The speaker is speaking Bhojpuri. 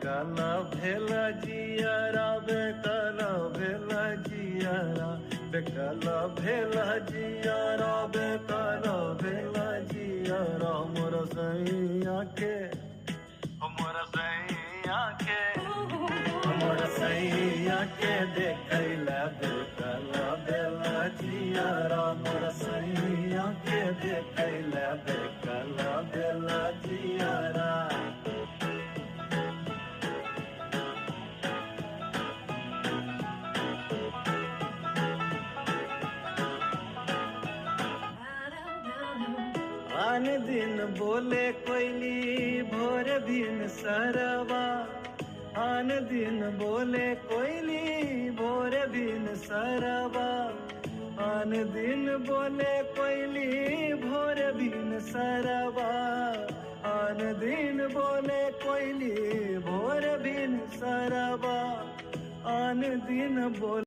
बेकाला भेला जियारा बेकाला भेला जियारा बेकाला भेला जियारा बेकाला भेला जियारा मोर सैया के मोर सैया के मोर सैया के देखैला बेकाला भेला जियारा मोर सैया के देखैला बेकाला भेला जियारा आन दिन बोले कोयली भोर दिन सरवा आन दिन बोले कोयली भोर दिन सरवा आन दिन बोले कोयली भोर दिन सरवा आन दिन बोले कोयली भोर दिन सरवा आन दिन बोले